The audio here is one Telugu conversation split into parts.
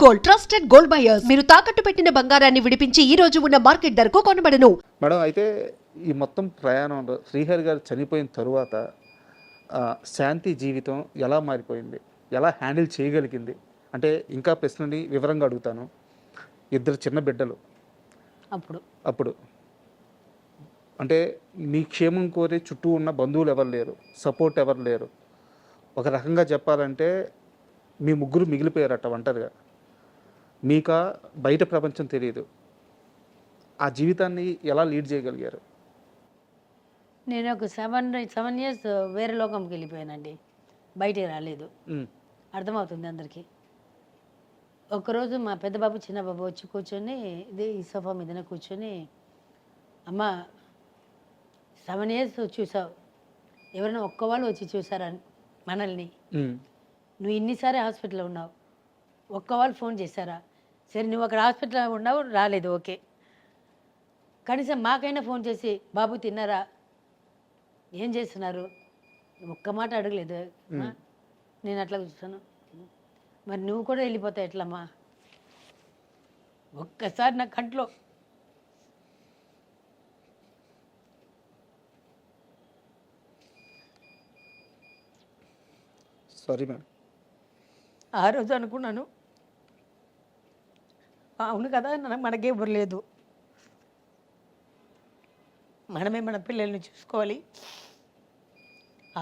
గోల్డ్ ట్రస్టెడ్ గోల్డ్ బయర్స్ మీరు తాకట్టు పెట్టిన బంగారాన్ని విడిపించి ఈ రోజు ఉన్న మార్కెట్ ధరకు కొనబడను. మేడం అయితే ఈ మొత్తం ప్రయాణంలో శ్రీహరి గారు చనిపోయిన తరువాత శాంతి జీవితం ఎలా మారిపోయింది, ఎలా హ్యాండిల్ చేయగలిగింది అంటే ఇంకా ప్రశ్నని వివరంగా అడుగుతాను. ఇద్దరు చిన్న బిడ్డలు అప్పుడు అంటే మీ క్షేమం కోరే చుట్టూ ఉన్న బంధువులు ఎవరు లేరు, సపోర్ట్ ఎవరు లేరు. ఒక రకంగా చెప్పాలంటే మీ ముగ్గురు మిగిలిపోయారట ఒంటరిగా. మీకా బయట ప్రపంచం తెలియదు. ఆ జీవితాన్ని ఎలా లీడ్ చేయగలిగారు? నేను ఒక 7 years వేరే లోకంకి వెళ్ళిపోయానండి. బయటికి రాలేదు. అర్థమవుతుంది అందరికీ. ఒకరోజు మా పెద్ద బాబు చిన్న బాబు వచ్చి కూర్చొని ఈ సోఫా మీదనే కూర్చొని, అమ్మ 7 years చూసావు, ఎవరైనా ఒక్క వాళ్ళు వచ్చి చూసారా మనల్ని? నువ్వు ఇన్నిసారి హాస్పిటల్లో ఉన్నావు, ఒక్క వాళ్ళు ఫోన్ చేశారా? సరే నువ్వు అక్కడ హాస్పిటల్లో ఉన్నావు, రాలేదు, ఓకే, కనీసం మాకైనా ఫోన్ చేసి బాబు తిన్నారా, ఏం చేస్తున్నారు, ఒక్క మాట అడగలేదు. నేను అట్లా చూస్తాను, మరి నువ్వు కూడా వెళ్ళిపోతావు ఎట్లమ్మా? ఒక్కసారి నా కంట్లో సారీ మేడం. ఆ రోజు అనుకున్నాను, అవును కదా, మనకే ఎవరు లేదు, మనమే మన పిల్లల్ని చూసుకోవాలి.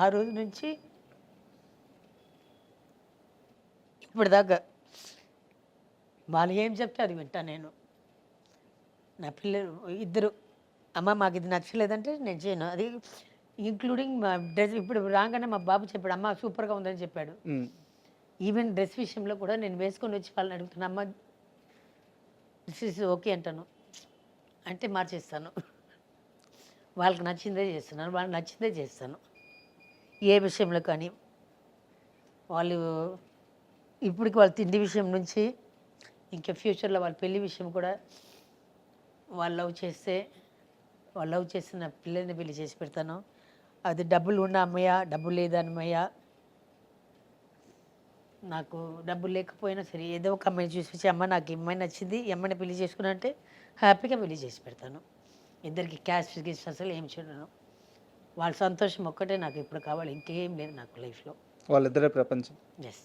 ఆ రోజు నుంచి ఇప్పటిదాకా వాళ్ళు ఏం చెప్తే అది వింటాను నేను. నా పిల్లలు ఇద్దరు, అమ్మ మాకు ఇది నచ్చలేదంటే నేను చేయను, అది ఇంక్లూడింగ్ మా డ్రెస్. ఇప్పుడు రాగానే మా బాబు చెప్పాడు, అమ్మ సూపర్గా ఉందని చెప్పాడు. ఈవెన్ డ్రెస్ విషయంలో కూడా నేను వేసుకొని వచ్చి వాళ్ళని అడుగుతాను, అమ్మ దిస్ ఇస్ ఓకే అంటాను, అంటే మార్చేస్తాను. వాళ్ళకి నచ్చిందే చేస్తున్నాను, వాళ్ళకి నచ్చిందే చేస్తాను. ఏ విషయంలో కానీ వాళ్ళు ఇప్పటికి వాళ్ళ తిండి విషయం నుంచి ఇంకా ఫ్యూచర్లో వాళ్ళ పెళ్లి విషయం కూడా, వాళ్ళు లవ్ చేసిన పిల్లల్ని పెళ్లి చేసి పెడతాను. అది డబ్బులు ఉన్న అమ్మయ్య, డబ్బులు లేదన్నమయ్య, నాకు డబ్బులు లేకపోయినా సరే ఏదో ఒక అమ్మాయిని చూసి, అమ్మ నాకు ఈ అమ్మాయి నచ్చింది, ఈ అమ్మాయిని పెళ్లి చేసుకున్నా అంటే హ్యాపీగా పెళ్లి చేసి పెడతాను. ఇద్దరికి క్యాష్ గిస్ట్ అసలు ఏం చూడను. వాళ్ళ సంతోషం ఒక్కటే నాకు ఇప్పుడు కావాలి, ఇంకేం లేదు నాకు లైఫ్లో. వాళ్ళిద్దరే ప్రపంచం. ఎస్,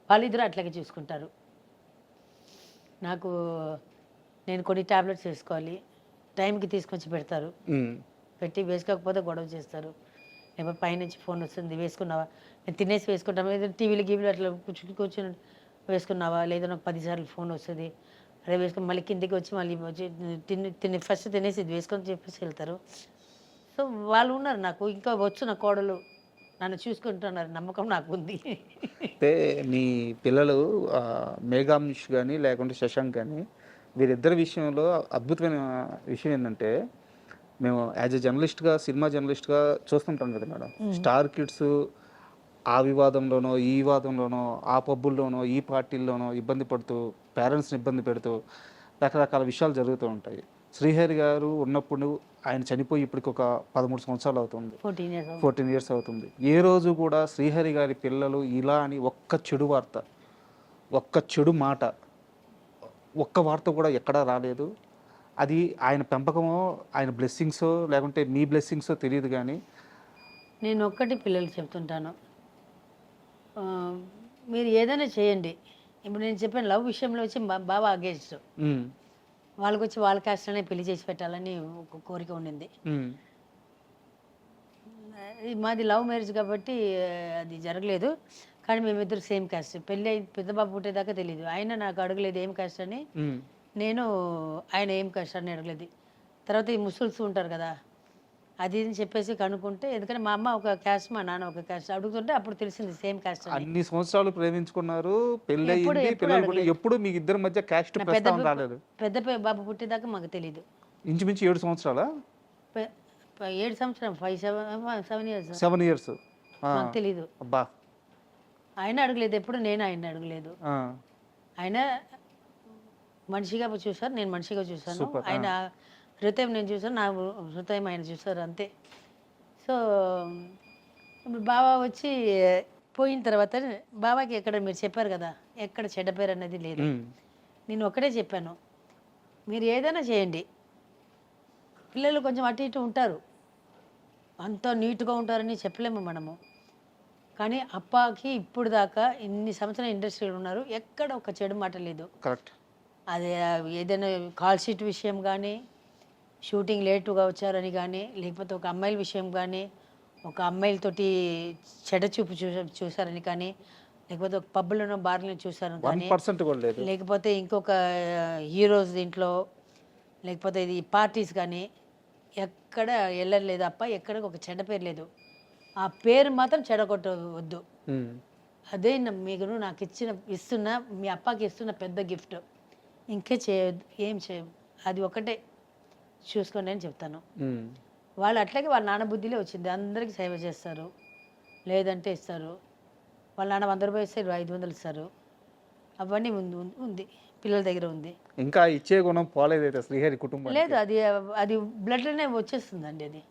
వాళ్ళిద్దరూ అట్లాగే చూసుకుంటారు. నాకు నేను కొన్ని ట్యాబ్లెట్స్ వేసుకోవాలి, టైంకి తీసుకొచ్చి పెడతారు. పెట్టి వేసుకోకపోతే గొడవ చేస్తారు. లేకపోతే పైనుంచి ఫోన్ వస్తుంది, వేసుకున్నావా, నేను తినేసి వేసుకుంటాను, ఏదైనా టీవీలు గీవీలు అట్లా కూర్చొని వేసుకున్నావా, లేదా నాకు 10 సార్లు ఫోన్ వస్తుంది, అదే వేసుకొని మళ్ళీ కిందికి వచ్చి మళ్ళీ వచ్చి ఫస్ట్ తినేసి ఇది వేసుకొని చెప్పేసి వెళ్తారు. సో వాళ్ళు ఉన్నారు నాకు, ఇంకా వచ్చు నా కోడలు నన్ను చూసుకుంటున్నారు, నమ్మకం నాకు ఉంది. అంటే మీ పిల్లలు మేఘాంష్ కానీ లేకుంటే శశాంక్ కానీ వీరిద్దరి విషయంలో అద్భుతమైన విషయం ఏంటంటే, మేము యాజ్ ఎ జర్నలిస్ట్గా, సినిమా జర్నలిస్ట్గా చూస్తుంటాం కదా మేడం, స్టార్ కిడ్స్ ఆ వివాదంలోనో ఈ వివాదంలోనో, ఆ పబ్బుల్లోనో ఈ పార్టీల్లోనో ఇబ్బంది పడుతూ, పేరెంట్స్ని ఇబ్బంది పెడుతూ రకరకాల విషయాలు జరుగుతూ ఉంటాయి. శ్రీహరి గారు ఉన్నప్పుడు ఆయన చనిపోయి ఇప్పటికి ఒక 13 సంవత్సరాలు అవుతుంది, 14 years అవుతుంది. ఏ రోజు కూడా శ్రీహరి గారి పిల్లలు ఇలా అని ఒక్క చెడు వార్త, ఒక్క చెడు మాట, ఒక్క వార్త కూడా ఎక్కడా రాలేదు. అది ఆయన పెంపకమో, ఆయన బ్లెస్సింగ్సో, లేకుంటే మీ బ్లెస్సింగ్సో తెలియదు. కానీ నేను ఒక్కటి పిల్లలు చెప్తుంటాను, మీరు ఏదైనా చేయండి. ఇప్పుడు నేను చెప్పిన లవ్ విషయంలో వచ్చి బాగా అగేన్స్ట్, వాళ్ళకి వచ్చి వాళ్ళ క్యాస్ట్లోనే పెళ్లి చేసి పెట్టాలని ఒక కోరిక ఉండింది. మాది లవ్ మ్యారేజ్ కాబట్టి అది జరగలేదు. కానీ మేమిద్దరు సేమ్ క్యాస్ట్. పెళ్ళి పెద్ద బాబు పుట్టేదాకా తెలియదు. ఆయన నాకు అడగలేదు ఏం క్యాస్ట్ అని, నేను ఆయన ఏం క్యాస్ట్ అని అడగలేదు. తర్వాత ఈ ముస్లిమ్స్ ఉంటారు కదా, అది అని చెప్పేసి కనుక్కుంటే, ఎందుకంటే మా అమ్మ ఒక క్యాస్ట్, మా నాన్న ఒక క్యాస్ట్, అడుగుతుంటే అప్పుడు తెలిసింది సేమ్ క్యాస్ట్. అన్ని సంవత్సరాలు ప్రేమించుకున్నారు, పెళ్ళి అయ్యింది, పిల్లలు కూడా, ఎప్పుడు మీ ఇద్దరి మధ్య క్యాస్ట్ ప్రస్తావన రాలేదు. పెద్ద బాబు పుట్టేదాకా మాకు తెలియదు. ఇంచుమించు 7 సంవత్సరాలా? 7 సంవత్సరం 7 years 7 years మాకు తెలీదు. అబ్బా, ఆయన అడగలేదు ఎప్పుడు, నేను ఆయన అడగలేదు. ఆయన మనిషిగా చూసారు, నేను మనిషిగా చూసాను. ఆయన హృదయం నేను చూసాను, నా హృదయం ఆయన చూసారు, అంతే. సో ఇప్పుడు బావ వచ్చి పోయిన తర్వాత బాబాకి ఎక్కడ మీరు చెప్పారు కదా ఎక్కడ చెడ్డ పేరు అనేది లేదు. ఉమ్. నేను ఒకటే చెప్పాను, మీరు ఏదైనా చేయండి, పిల్లలు కొంచెం అటు ఇటు ఉంటారు, అంత నీట్గా ఉంటారని చెప్పలేము మనము. కానీ అప్పాకి ఇప్పుడు దాకా ఇన్ని సంవత్సరాలు ఇండస్ట్రీలో ఉన్నారు, ఎక్కడ ఒక చెడు మాట లేదు. కరెక్ట్. అదే ఏదైనా కాల్ షీట్ విషయం కానీ, షూటింగ్ లేటుగా వచ్చారని కానీ, లేకపోతే ఒక అమ్మాయిల విషయం కానీ, ఒక అమ్మాయిలతోటి చెడ చూపు చూసారని కానీ, లేకపోతే ఒక పబ్బులను బార్లను చూసారని కానీ, 1% కూడా లేదు. లేకపోతే ఇంకొక హీరోస్ దీంట్లో, లేకపోతే ఇది పార్టీస్ కానీ ఎక్కడ వెళ్ళలేదు అప్ప, ఎక్కడ ఒక చెడ్డ పేరు లేదు. ఆ పేరు మాత్రం చెడగొట్టవద్దు. ఉమ్. అదే మీకు నాకు ఇస్తున్న మీ అప్పకి ఇస్తున్న పెద్ద గిఫ్ట్. ఇంకే చేయొద్దు, ఏం చేయదు, అది ఒకటే చూసుకోండి అని చెప్తాను. ఉమ్. వాళ్ళు అట్లాగే వాళ్ళ నాన్న బుద్ధిలో వచ్చింది, అందరికీ సేవ చేస్తారు, లేదంటే ఇస్తారు. వాళ్ళ నాన్న 100 రూపాయలు ఇస్తే 500 ఇస్తారు. అవన్నీ ఉంది పిల్లల దగ్గర ఉంది. ఇంకా ఇచ్చే గుణం పోలేదైతే శ్రీహరి కుటుంబం. లేదు, అది బ్లడ్లోనే వచ్చేస్తుందండి అది.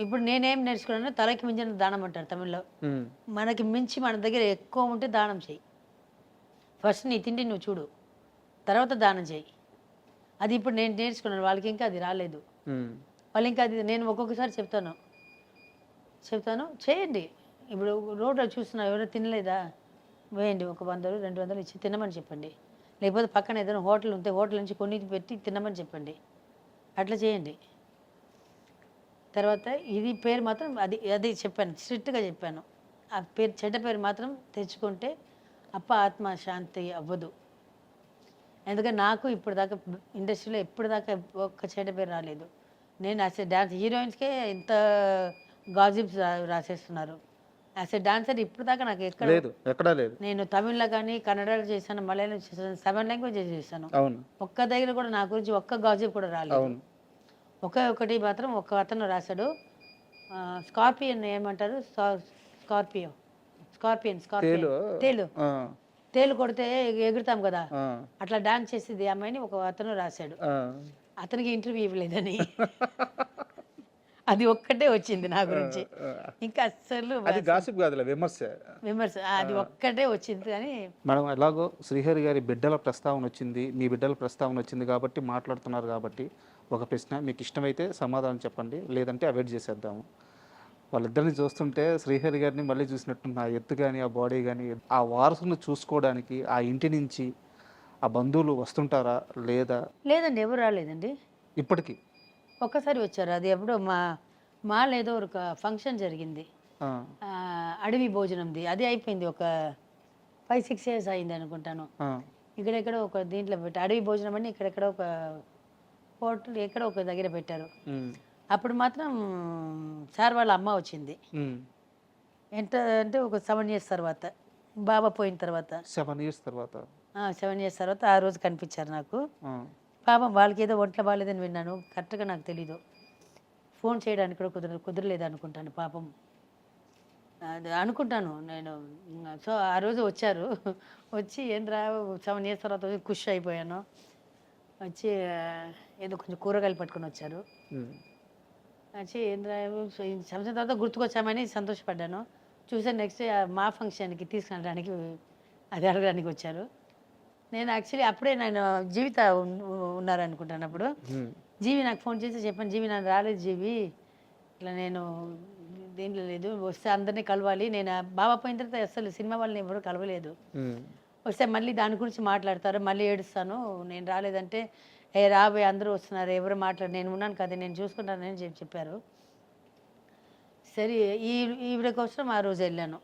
ఇప్పుడు నేనేం నేర్చుకున్నాను, తలకి మించిన దానం అంటారు తమిళ్లో. మనకి మించి మన దగ్గర ఎక్కువ ఉంటే దానం చేయి. ఫస్ట్ నీ తిండి నువ్వు చూడు, తర్వాత దానం చేయి. అది ఇప్పుడు నేను నేర్చుకున్నాను, వాళ్ళకి ఇంకా అది రాలేదు. వాళ్ళు ఇంకా అది నేను ఒక్కొక్కసారి చెప్తాను చేయండి. ఇప్పుడు రోడ్లో చూస్తున్నా ఎవరో తినలేదా, వేయండి, ఒక 100 200 ఇచ్చి తినమని చెప్పండి. లేకపోతే పక్కన ఏదైనా హోటల్ ఉంటే హోటల్ నుంచి కొన్ని పెట్టి తినమని చెప్పండి. అట్లా చేయండి. తర్వాత ఇది పేరు మాత్రం అది చెప్పాను, స్ట్రిక్ట్గా చెప్పాను. ఆ పేరు చెడ్డ పేరు మాత్రం తెచ్చుకుంటే అప్ప ఆత్మ శాంతి అవ్వదు. ఎందుకంటే నాకు ఇప్పుడు దాకా ఇండస్ట్రీలో ఎప్పుడు దాకా ఒక్క చెడ్డ పేరు రాలేదు. నేను యాజ్ ఎ డాన్స్ హీరోయిన్స్కే ఇంత గాజిప్స్ రాసేస్తున్నారు. యాజ్ ఎ డాన్సర్ ఇప్పుడు దాకా నాకు ఎక్కడా లేదు. నేను తమిళ్లో కానీ కన్నడలో చేశాను, మలయాళం చేశాను, 7 లాంగ్వేజెస్ చేశాను. ఒక్క దగ్గర కూడా నా గురించి ఒక్క గాజిప్ కూడా రాలేదు. ఒకటి మాత్రం ఒక అతను రాశాడు, స్కార్పియన్ ఏమంటారు, స్కార్పియన్ తేలు కొడితే ఎగురుతాం కదా, అట్లా డాన్స్ చేసేది అమ్మాయిని ఒక అతను రాశాడు. అతనికి ఇంటర్వ్యూ ఇవ్వలేదని అది ఒక్కటే వచ్చింది నా గురించి. ఇంకా అస్సలు విమర్శ అది ఒక్కటే వచ్చింది. కానీ మేడం ఎలాగో శ్రీహరి గారి బిడ్డల ప్రస్తావన వచ్చింది, మీ బిడ్డల ప్రస్తావన వచ్చింది కాబట్టి మాట్లాడుతున్నారు. కాబట్టి ఒక ప్రశ్న, మీకు ఇష్టమైతే సమాధానం చెప్పండి, లేదంటే అవాయిడ్ చేసేద్దాము. వాళ్ళిద్దరిని చూస్తుంటే శ్రీహరి గారిని మళ్ళీ చూసినట్టు నా ఎత్తు కానీ ఆ బాడీ కానీ, ఆ వారసును చూసుకోవడానికి ఆ ఇంటి నుంచి ఆ బంధువులు వస్తుంటారా లేదండి, ఎవరు రాలేదండి ఇప్పటికీ. ఒక్కసారి వచ్చారు, అది ఎప్పుడో మాలో ఏదో ఒక ఫంక్షన్ జరిగింది, అడవి భోజనంది, అది అయిపోయింది. ఒక 5-6 years అయింది అనుకుంటాను. ఇక్కడెక్కడ ఒక దీంట్లో పెట్టి అడవి భోజనం అని ఇక్కడెక్కడ ఒక హోటల్ ఎక్కడ ఒక దగ్గర పెట్టారు. అప్పుడు మాత్రం సార్ వాళ్ళ అమ్మ వచ్చింది. ఎంత అంటే ఒక 7 years తర్వాత, బాబా పోయిన తర్వాత 7 years తర్వాత 7 years తర్వాత ఆ రోజు కనిపించారు నాకు. పాపం వాళ్ళకి ఏదో ఒంట్లో బాగాలేదని విన్నాను, కరెక్ట్గా నాకు తెలీదు. ఫోన్ చేయడానికి కూడా కుదరలేదు అనుకుంటాను పాపం, అది అనుకుంటాను నేను. సో ఆ రోజు వచ్చారు, వచ్చి ఏం రా 7 years తర్వాత ఖుషి అయిపోయాను. వచ్చి ఏదో కొంచెం కూరగాయలు పట్టుకొని వచ్చారు. వచ్చి ఏం రా సంవత్సరం తర్వాత గుర్తుకొచ్చామని సంతోషపడ్డాను. చూసాను నెక్స్ట్ మా ఫంక్షన్కి తీసుకెళ్ళడానికి అది అడగడానికి వచ్చారు. నేను యాక్చువల్లీ అప్పుడే నేను జీవిత ఉన్నారనుకుంటాను. అప్పుడు జీవి నాకు ఫోన్ చేసి చెప్పాను, జీవి నన్ను రాలేదు జీవి, ఇట్లా నేను దీంట్లో లేదు, వస్తే అందరినీ కలవాలి. నేను బాబా పోయిన తర్వాత అసలు సినిమా వాళ్ళని ఎవరు కలవలేదు. వస్తే మళ్ళీ దాని గురించి మాట్లాడతారు, మళ్ళీ ఏడుస్తాను, నేను రాలేదంటే రాబోయే అందరూ వస్తున్నారు, ఎవరు మాట్లాడు, నేను ఉన్నాను కదా, నేను చూసుకుంటానని చెప్పారు. సరే ఈవిడ కోసం ఆ రోజు వెళ్ళాను,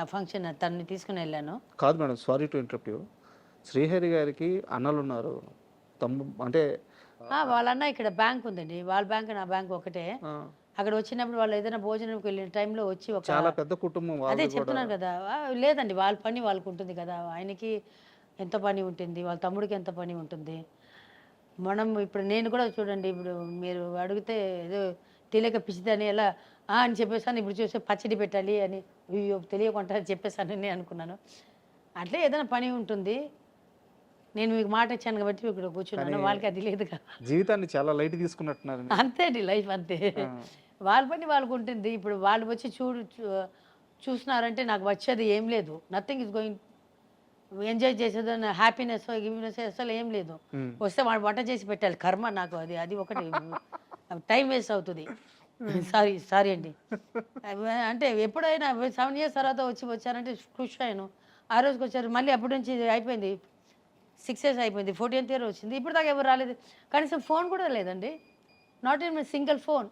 ఆ ఫంక్షన్ తనని తీసుకుని వెళ్ళాను. కాదు madam, sorry to interrupt you. Srihari గారికి అన్నలు ఉన్నారు, అంటే వాళ్ళ అన్న ఇక్కడ బ్యాంక్ ఉందండి, వాళ్ళ బ్యాంక్ నా బ్యాంక్ ఒకటే. అక్కడ వచ్చినప్పుడు వాళ్ళు ఏదైనా భోజనంకి వెళ్ళిన టైంలో వచ్చి ఒక చాలా పెద్ద కుటుంబం. అదే చెప్తున్నాను కదా, లేదండి వాళ్ళ పని వాళ్ళకు ఉంటుంది కదా, ఆయనకి ఎంత పని ఉంటుంది, వాళ్ళ తమ్ముడికి ఎంత పని ఉంటుంది. మనం ఇప్పుడు నేను కూడా చూడండి, ఇప్పుడు మీరు అడిగితే ఏదో తెలియక పిచ్చిదని ఎలా అని చెప్పేసాను, ఇప్పుడు చూస్తే పచ్చడి పెట్టాలి అని అయ్యో తెలియకుండా చెప్పేసాను అని అనుకున్నాను. అట్లే ఏదైనా పని ఉంటుంది. నేను మీకు మాట ఇచ్చాను కాబట్టి ఇక్కడ కూర్చున్నాను, వాళ్ళకి అది లేదు కదా. జీవితాన్ని చాలా లైట్ తీసుకున్నట్టున్నారు. అంతే అండి, లైఫ్ అంతే, వాళ్ళ పని వాళ్ళకు ఉంటుంది. ఇప్పుడు వాళ్ళు వచ్చి చూస్తున్నారంటే నాకు వచ్చేది ఏం లేదు, నథింగ్ ఇస్ గోయింగ్, ఎంజాయ్ చేసేది హ్యాపీనెస్ గివ్నెస్ అసలు ఏం లేదు. వస్తే వాడు వంట చేసి పెట్టాలి, కర్మ నాకు అది అది ఒకటి టైం వేస్ట్ అవుతుంది. సారీ అండి. అంటే ఎప్పుడైనా 7 years తర్వాత వచ్చారంటే ఖుషి అయ్యాను. ఆ రోజుకి వచ్చారు, మళ్ళీ అప్పటి నుంచి అయిపోయింది, 6 years అయిపోయింది, 14th year వచ్చింది, ఇప్పుడు దాకా ఎవరు రాలేదు. కనీసం ఫోన్ కూడా లేదండి, not in my single phone.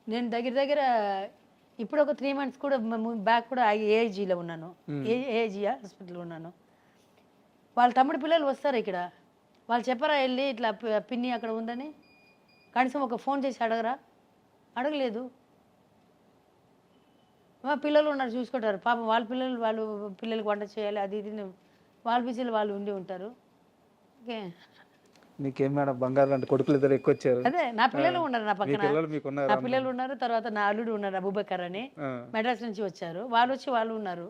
నేను దగ్గర ఇప్పుడు ఒక 3 months కూడా బ్యాక్ కూడా ఏఐజీలో ఉన్నాను, ఏఐజీ హాస్పిటల్లో ఉన్నాను. వాళ్ళ తమ్ముడు పిల్లలు వస్తారు ఇక్కడ, వాళ్ళు చెప్పరా వెళ్ళి ఇట్లా పిన్ని అక్కడ ఉందని, కనీసం ఒక ఫోన్ చేసి అడగలేదు. మా పిల్లలు ఉన్నారు చూసుకుంటారు, పాపం వాళ్ళ పిల్లలకి వంట చేయాలి, అది ఇది వాళ్ళ బిజీలు వాళ్ళు ఉండి ఉంటారు. ఓకే, మీకేం మేడం బంగారు లాంటి కొడుకులు ఇద్దరు ఎక్కువ వచ్చారు. అదే నా పిల్లలు ఉన్నారు నా పక్కన, మీకున్నారు, నా పిల్లలు ఉన్నారు, తర్వాత నా అల్లుడు ఉన్నారు అబూబకర్ అని, మెడ్రాస్ నుంచి వచ్చారు, వాళ్ళు ఉన్నారు.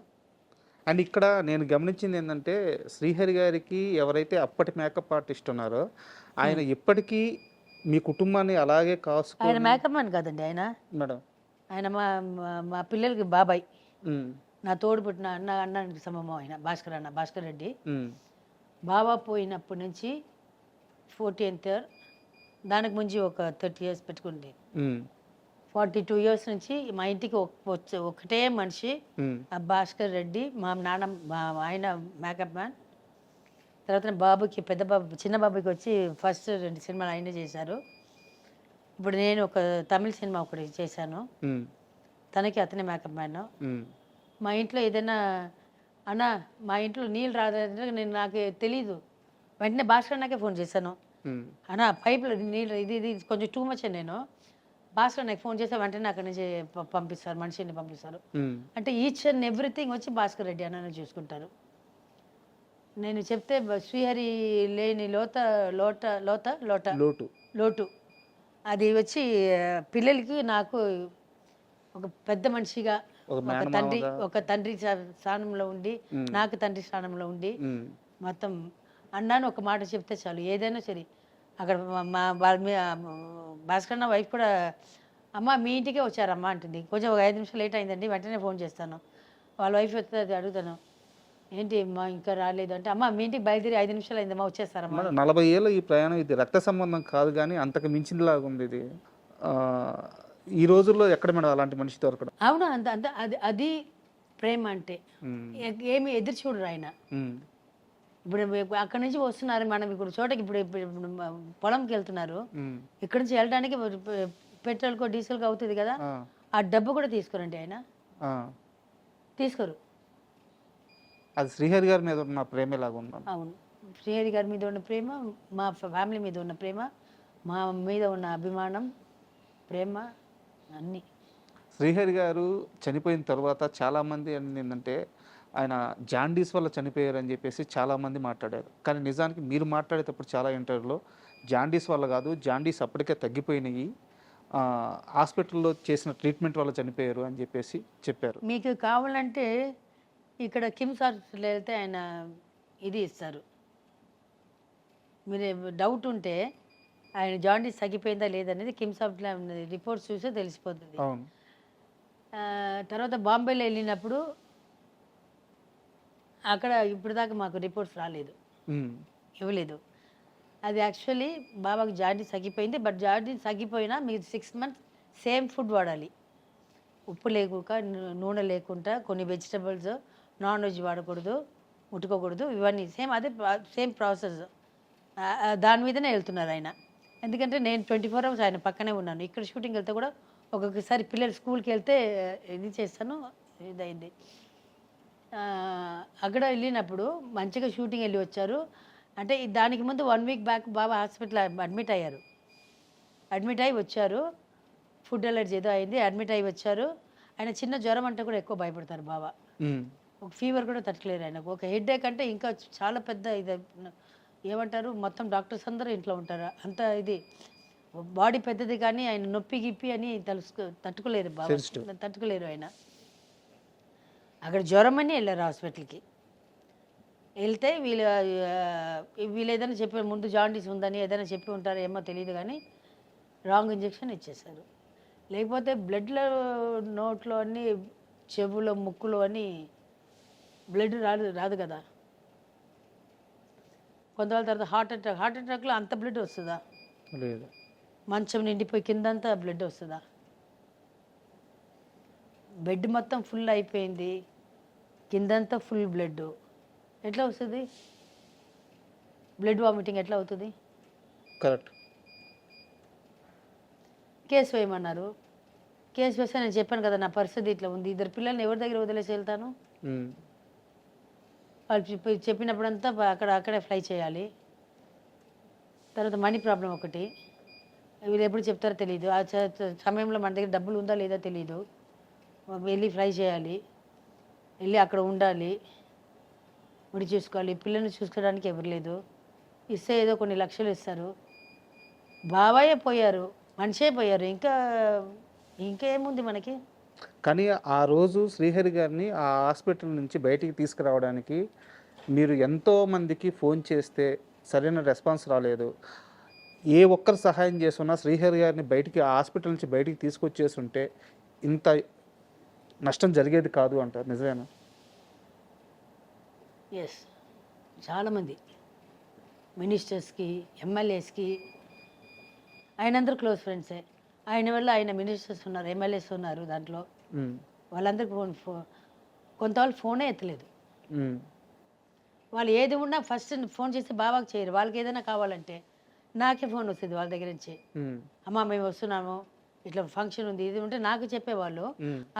అండ్ ఇక్కడ నేను గమనించింది ఏంటంటే శ్రీహరి గారికి ఎవరైతే అప్పటి మేకప్ ఆర్టిస్ట్ ఉన్నారో ఆయన ఇప్పటికీ మీ కుటుంబాన్ని అలాగే కాసు. ఆయన మేకప్ మ్యాన్ కాదండి, మేడం ఆయన మా పిల్లలకి బాబాయ్, నా తోడు పుట్టిన అన్నానికి సమమం ఆయన, భాస్కర్ రెడ్డి. బాబా పోయినప్పటి నుంచి 14th year, దానికి ముందు ఒక 30 years పెట్టుకుంది, 42 years నుంచి మా ఇంటికి ఒకటే మనిషి ఆ భాస్కర్ రెడ్డి, మా ఆయన మేకప్ మ్యాన్. తర్వాత బాబుకి చిన్న బాబుకి వచ్చి ఫస్ట్ 2 సినిమాలు ఆయనే చేశారు. ఇప్పుడు నేను ఒక తమిళ సినిమా ఒకటి చేశాను, తనకి అతనే మేకప్ మ్యాన్. మా ఇంట్లో ఏదైనా అన్నా మా ఇంట్లో నీళ్ళు రాదంటే నాకు తెలీదు, వెంటనే భాస్కర్ నాకే ఫోన్ చేశాను, అన్నా పైపులో నీళ్ళు ఇది కొంచెం టూ మచ్. నేను భాస్కర్ నాకు ఫోన్ చేస్తే వెంటనే అక్కడి నుంచి పంపిస్తారు, మనిషిని పంపిస్తారు. అంటే ఈచ్ అండ్ ఎవ్రీథింగ్ వచ్చి భాస్కర్ రెడ్డి అన్న చూసుకుంటారు. నేను చెప్తే శ్రీహరి లేని లోటు అది వచ్చి పిల్లలకి నాకు ఒక పెద్ద మనిషిగా, ఒక తండ్రి స్థానంలో ఉండి, నాకు తండ్రి స్థానంలో ఉండి, మొత్తం అన్నాను ఒక మాట చెప్తే చాలు, ఏదైనా సరే. అక్కడ భాస్కర్ నా వైఫ్ కూడా, అమ్మ మీ ఇంటికే వచ్చారమ్మా అంటుంది, కొంచెం ఒక 5 నిమిషాలు లేట్ అయిందండి, వెంటనే ఫోన్ చేస్తాను. వాళ్ళ వైఫ్ వస్తే అడుగుతాను, ఏంటి అమ్మా ఇంకా రాలేదు అంటే, అమ్మ మీ ఇంటికి బయలుదేరి 5 నిమిషాలు అయిందమ్మా వచ్చేస్తారమ్మా. 40 ఏళ్ళ ఈ ప్రయాణం, ఇది రక్త సంబంధం కాదు కానీ అంతకు మించిందిలాగా ఉంది ఇది. ఈ రోజుల్లో ఎక్కడ మేడం అలాంటి మనిషి దొరకడం? అవును, అంత అది ప్రేమ అంటే. ఏమి ఎదురు చూడరు ఆయన. ఇప్పుడు అక్కడి నుంచి వస్తున్నారు, మనం ఇప్పుడు చోటకి ఇప్పుడు పొలంకి వెళ్తున్నారు, ఇక్కడ నుంచి వెళ్ళడానికి పెట్రోల్కో డీజిల్కో అవుతుంది కదా, ఆ డబ్బు కూడా తీసుకోరండి ఆయన, తీసుకోరు. అది శ్రీహరి గారి మీద ఉన్న ప్రేమ ఎలాగా ఉంది? అవును, శ్రీహరి గారి మీద ఉన్న ప్రేమ, మా ఫ్యామిలీ మీద ఉన్న ప్రేమ, మా మీద ఉన్న అభిమానం, ప్రేమ అన్నీ. శ్రీహరి గారు చనిపోయిన తర్వాత చాలామంది ఏంటంటే ఆయన జాండీస్ వల్ల చనిపోయారని చెప్పేసి చాలామంది మాట్లాడారు. కానీ నిజానికి మీరు మాట్లాడేటప్పుడు చాలా ఇంటర్వ్యూలో జాండీస్ వల్ల కాదు, జాండీస్ అప్పటికే తగ్గిపోయినాయి, హాస్పిటల్లో చేసిన ట్రీట్మెంట్ వల్ల చనిపోయారు అని చెప్పేసి చెప్పారు. మీకు కావాలంటే ఇక్కడ కిమ్స్ హాస్పిటల్ వెళ్తే ఆయన ఇది ఇస్తారు, మీరు డౌట్ ఉంటే ఆయన జాండీస్ తగ్గిపోయిందా లేదనేది కిమ్స్ హాస్పిటల్ రిపోర్ట్స్ చూస్తే తెలిసిపోతుంది. తర్వాత బాంబేలో వెళ్ళినప్పుడు అక్కడ ఇప్పుడు దాకా మాకు రిపోర్ట్స్ రాలేదు, ఇవ్వలేదు. అది యాక్చువల్లీ బాబాకి జాండీస్ తగ్గిపోయింది, బట్ జాండీస్ తగ్గిపోయినా మీరు 6 months సేమ్ ఫుడ్ వాడాలి, ఉప్పు లేకుండా, నూనె లేకుండా, కొన్ని వెజిటబుల్స్, నాన్ వెజ్ వాడకూడదు, ముట్టుకోకూడదు, ఇవన్నీ సేమ్ ప్రాసెస్. దాని మీదనే వెళ్తున్నారు ఆయన. ఎందుకంటే నేను 24 hours ఆయన పక్కనే ఉన్నాను. ఇక్కడ షూటింగ్ వెళ్తే కూడా ఒక్కొక్కసారి పిల్లలు స్కూల్కి వెళ్తే ఇది చేస్తాను, ఇదైంది. అక్కడ వెళ్ళినప్పుడు మంచిగా షూటింగ్ వెళ్ళి వచ్చారు. అంటే దానికి ముందు 1 week బ్యాక్ బాబా హాస్పిటల్ అడ్మిట్ అయ్యి వచ్చారు, ఫుడ్ అలర్జీ ఏదో అయింది, అడ్మిట్ అయ్యి వచ్చారు. ఆయన చిన్న జ్వరం అంటే కూడా ఎక్కువ భయపడతారు బాబా, ఒక ఫీవర్ కూడా తట్టుకోలేరు ఆయనకు. ఒక హెడేక్ అంటే ఇంకా చాలా పెద్ద ఇది ఏమంటారు, మొత్తం డాక్టర్స్ అందరూ ఇంట్లో ఉంటారు, అంత ఇది బాడీ పెద్దది, కానీ ఆయన నొప్పి గిప్పి అని తట్టుకోలేరు బాబా, తట్టుకోలేరు ఆయన. అక్కడ జ్వరం అని వెళ్ళారు హాస్పిటల్కి. వెళ్తే వీళ్ళు ఏదైనా చెప్పి ముందు జాండీస్ ఉందని ఏదైనా చెప్పి ఉంటారో ఏమో తెలియదు, కానీ రాంగ్ ఇంజెక్షన్ ఇచ్చేశారు. లేకపోతే బ్లడ్లో నోట్లో అన్నీ చెవులో ముక్కులో అని బ్లడ్ రాదు కదా. కొంతకాలం తర్వాత హార్ట్ అటాక్లో అంత బ్లడ్ వస్తుందా? లేదు. మంచం నిండిపోయి కిందంతా బ్లడ్ వస్తుందా? బెడ్ మొత్తం ఫుల్ అయిపోయింది, కిందంతా ఫుల్ బ్లడ్, ఎట్లా వస్తుంది? బ్లడ్ వామిటింగ్ ఎట్లా అవుతుంది? కరెక్ట్. కేసు వేయమన్నారు. కేసు వేస్తే నేను చెప్పాను కదా నా పరిస్థితి ఇట్లా ఉంది, ఇద్దరు పిల్లల్ని ఎవరి దగ్గర వదిలేసి వెళ్తాను? వాళ్ళు చెప్పినప్పుడంతా అక్కడే ఫ్లై చేయాలి. తర్వాత మనీ ప్రాబ్లం ఒకటి, వీళ్ళు ఎప్పుడు చెప్తారో తెలియదు. ఆ సమయంలో మన దగ్గర డబ్బులు ఉందా లేదా తెలియదు. వెళ్ళి ఫ్లై చేయాలి, వెళ్ళి అక్కడ ఉండాలి, ముడి చూసుకోవాలి. పిల్లల్ని చూసుకోవడానికి ఎవరు లేదు. ఇస్తే ఏదో కొన్ని లక్షలు ఇస్తారు. బాబాయే పోయారు, మనిషే పోయారు, ఇంకేముంది మనకి? కానీ ఆ రోజు శ్రీహరి గారిని ఆ హాస్పిటల్ నుంచి బయటికి తీసుకురావడానికి మీరు ఎంతో మందికి ఫోన్ చేస్తే సరైన రెస్పాన్స్ రాలేదు. ఏ ఒక్కరు సహాయం చేస్తున్నా శ్రీహరి గారిని బయటికి ఆ హాస్పిటల్ నుంచి బయటికి తీసుకొచ్చేసి ఉంటే ఇంత నష్టం జరిగేది కాదు అంటారు. నిజమేనా? ఎస్, చాలామంది మినిస్టర్స్కి, ఎమ్మెల్యేస్కి, ఆయనందరూ క్లోజ్ ఫ్రెండ్సే. ఆయన వల్ల ఆయన మినిస్టర్స్ ఉన్నారు, ఎమ్మెల్యేస్ ఉన్నారు దాంట్లో. వాళ్ళందరికీ కొంత వాళ్ళు ఫోనే ఎత్తలేదు. వాళ్ళు ఏది ఉన్నా ఫస్ట్ ఫోన్ చేస్తే బాబాకి చేయరు. వాళ్ళకి ఏదైనా కావాలంటే నాకే ఫోన్ వస్తుంది వాళ్ళ దగ్గర నుంచి. అమ్మ మేము వస్తున్నాము, ఇట్లా ఫంక్షన్ ఉంది, ఇది ఉంటే నాకు చెప్పేవాళ్ళు.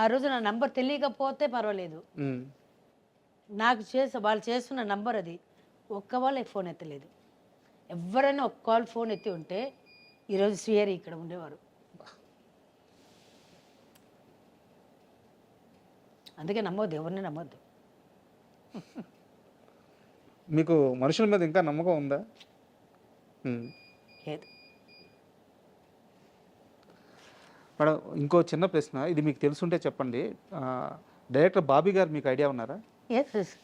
ఆ రోజు నా నంబర్ తెలియకపోతే పర్వాలేదు, నాకు వాళ్ళు చేస్తున్న నంబర్ అది. ఒక్క వాళ్ళే ఫోన్ ఎత్తలేదు. ఎవరైనా ఒక్క కాల్ ఫోన్ ఎత్తి ఉంటే ఈరోజు శ్రీహరి ఇక్కడ ఉండేవారు. అందుకే నమ్మొద్దు, ఎవరిని నమ్మొద్దు. మీకు మనుషుల మీద ఇంకా నమ్మకం ఉందా? లేదు. మేడం, ఇంకో చిన్న ప్రశ్న, ఇది మీకు తెలుసుంటే చెప్పండి. డైరెక్టర్ బాబీ గారు మీకు ఐడియా ఉన్నారా? ఎస్.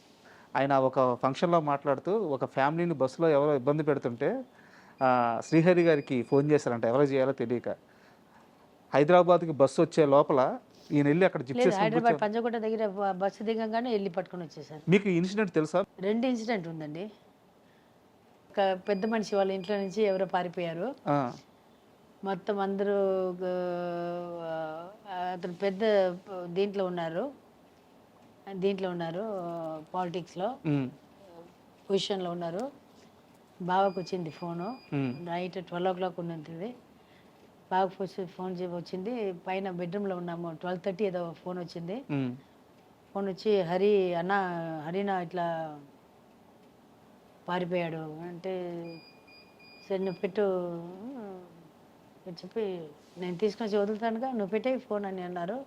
ఆయన ఒక ఫంక్షన్లో మాట్లాడుతూ ఒక ఫ్యామిలీని బస్సులో ఎవరో ఇబ్బంది పెడుతుంటే శ్రీహరి గారికి ఫోన్ చేశారంట, ఎవరో చేయాలో తెలియక. హైదరాబాద్కి బస్సు వచ్చే లోపల ఈయన వెళ్ళి అక్కడ జిప్సీ హైదరాబాద్ పంజగుట్ట దగ్గర బస్సు దిగంగానే వెళ్ళి పట్టుకొని వచ్చేసారు. మీకు ఇన్సిడెంట్ తెలుసా? 2 ఇన్సిడెంట్ ఉందండి. ఒక పెద్ద మనిషి వాళ్ళ ఇంట్లో నుంచి ఎవరో పారిపోయారు. మొత్తం అందరూ అతను పెద్ద దీంట్లో ఉన్నారు పాలిటిక్స్లో పొజిషన్లో ఉన్నారు. బావకు వచ్చింది ఫోను, నైట్ 12 o'clock ఉన్నది. బావకు ఫోన్ వచ్చింది, పైన బెడ్రూమ్లో ఉన్నాము, 12:30 ఏదో ఫోన్ వచ్చింది. ఫోన్ వచ్చి హరినా ఇట్లా పారిపోయాడు అంటే, సరే నువ్వు పెట్టు చెప్పి నేను తీసుకొని వచ్చి వదులుతానుగా, నువ్వు పెట్టే ఫోన్ అని అన్నారు.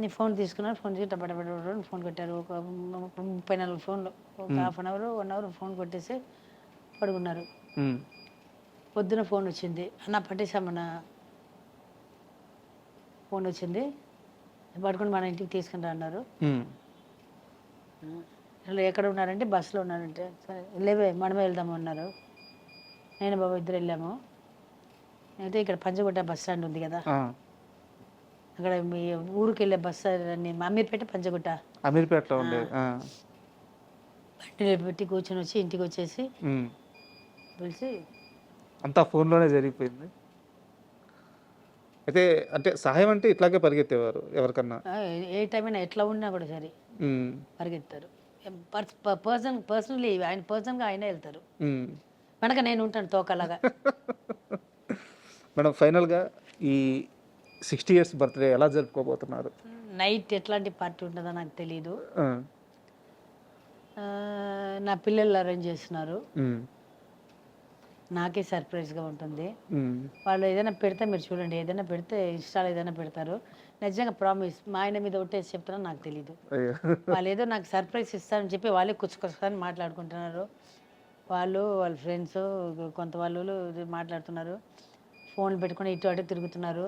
నీ ఫోన్ తీసుకున్నారు. ఫోన్ చేసి టపటపట ఫోన్ కొట్టారు. ఒక 34 ఫోన్లు, ఒక ½ an hour 1 hour ఫోన్ కొట్టేసి పడుకున్నారు. పొద్దున ఫోన్ వచ్చింది, అన్న పట్టేశామన్న ఫోన్ వచ్చింది, పడుకుని మన ఇంటికి తీసుకుని రా అన్నారు. ఎక్కడ ఉన్నారంటే బస్సులో ఉన్నారంటే, సరే లేవే మనమే వెళ్దాము అన్నారు. నేను బాబు ఇద్దరు వెళ్ళాము. అయితే ఇక్కడ పంజగుట్ట బస్ స్టాండ్ ఉంది కదా, అక్కడ మీ ఊరికి వెళ్ళే బస్ అమీర్పేట పంజగుట్ట అమీర్పేటలో ఉండేది. బండి పెట్టి కూర్చొని వచ్చి ఇంటికి వచ్చేసి పిలిచి అంతా ఫోన్లోనే జరిగిపోయింది. అయితే అంటే సహాయం అంటే ఇట్లాగే పరిగెత్తేవారు ఎవరికన్నా, ఏ టైం అయినా ఎట్లా ఉన్నా కూడా సరే పరిగెత్తారు. పర్సనల్లీ ఆయన పర్సనల్గా ఆయనే వెళ్తారు. వెనక నేను ఉంటాను తోకలాగా. మేడం, ఫైనల్గా ఈ 60 years బర్త్డే ఎలా జరుపుకోబోతున్నారు? నైట్ ఎట్లాంటి పార్టీ ఉంటుందో నాకు తెలియదు. నా పిల్లలు అరేంజ్ చేస్తున్నారు. నాకే సర్ప్రైజ్గా ఉంటుంది. వాళ్ళు ఏదైనా పెడితే మీరు చూడండి, ఏదైనా పెడితే ఇన్స్టాలో ఏదైనా పెడతారు. నిజంగా ప్రామిస్ మా ఆయన మీద ఒట్టేసి చెప్తారో నాకు తెలీదు. వాళ్ళు ఏదో నాకు సర్ప్రైజ్ ఇస్తారని చెప్పి వాళ్ళే కుచ్చుకొస్తారని మాట్లాడుకుంటున్నారు. వాళ్ళ ఫ్రెండ్స్ కొంత వాళ్ళు మాట్లాడుతున్నారు, ఫోన్లు పెట్టుకుని ఇటు అటు తిరుగుతున్నారు,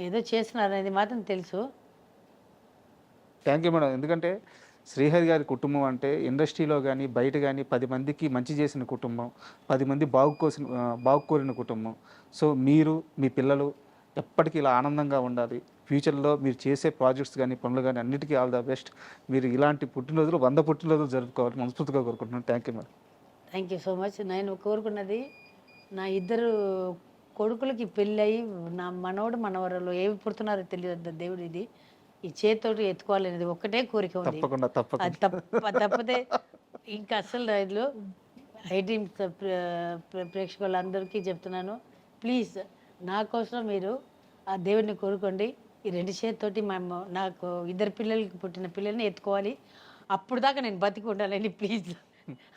ఏదో చేస్తున్నారు అనేది మాత్రం తెలుసు. Thank you madam. ఎందుకంటే శ్రీహరి గారి కుటుంబం అంటే ఇండస్ట్రీలో కానీ బయట కానీ 10 మందికి మంచి చేసిన కుటుంబం, 10 మంది బాగుకోరిన కుటుంబం. సో మీరు మీ పిల్లలు ఎప్పటికీ ఇలా ఆనందంగా ఉండాలి, ఫ్యూచర్లో మీరు చేసే ప్రాజెక్ట్స్ కానీ పనులు కానీ అన్నిటికీ ఆల్ ద బెస్ట్. మీరు ఇలాంటి పుట్టినరోజులు 100 పుట్టినరోజులు జరుపుకోవాలి మనస్ఫూర్తిగా కోరుకుంటున్నాను. Thank you madam. Thank you so much. నేను కోరుకున్నది నా ఇద్దరు కొడుకులకి పెళ్ళి అయ్యి నా మనవడు మనవరాలు ఏమి పుడుతున్నారో తెలియదు దేవుడు. ఇది ఈ చేతితోటి ఎత్తుకోవాలనేది ఒక్కటే కోరిక ఉంది. తప్పకుండా అది తప్పితే ఇంకా అసలు రైతులు ఐడ్రీమ్ ప్రేక్షకులందరికీ చెప్తున్నాను, ప్లీజ్ నా కోసం మీరు ఆ దేవుడిని కోరుకోండి. ఈ 2 చేతితోటి నాకు ఇద్దరు పిల్లలకి పుట్టిన పిల్లల్ని ఎత్తుకోవాలి. అప్పుడు దాకా నేను బతికి ఉండాలని ప్లీజ్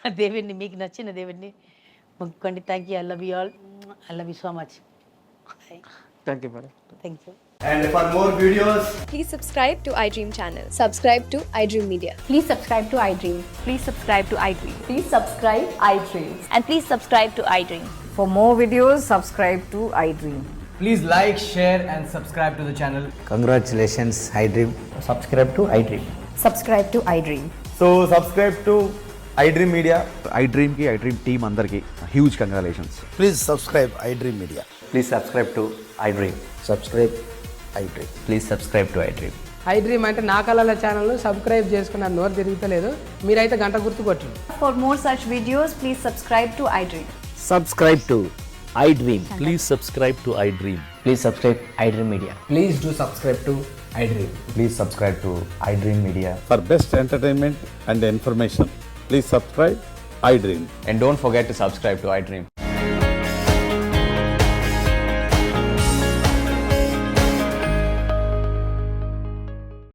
ఆ దేవుడిని, మీకు నచ్చిన దేవుడిని మొక్కుకోండి. Thank you. I love you all. I love you so much. Thank you madam. Thank you. And for more videos, Please subscribe to iDream channel. Subscribe to iDream Media. Please subscribe to iDream. Please subscribe to iDream. Please subscribe iDream. And please subscribe to iDream. For more videos, subscribe to iDream. please like, share, and subscribe to the channel. Congratulations, iDream. Subscribe to iDream. Subscribe to iDream. So, subscribe to iDream Media. iDream team అందరికి huge congratulations. Please subscribe iDream Media. Please subscribe to iDream. Subscribe iDream. Please subscribe to iDream. iDream అంటే నా కళల ఛానల్ సబ్స్క్రైబ్ చేసుకున్న నోరు తిరుగుతలేదు, మీరైతే గంట గుర్తు కొట్టండి. For more such videos, please subscribe to iDream. Subscribe to iDream. Please subscribe to iDream. Please subscribe iDream Media. Please do subscribe to iDream. Please subscribe to iDream Media. For best entertainment and information, please subscribe iDream. And don't forget to subscribe to iDream.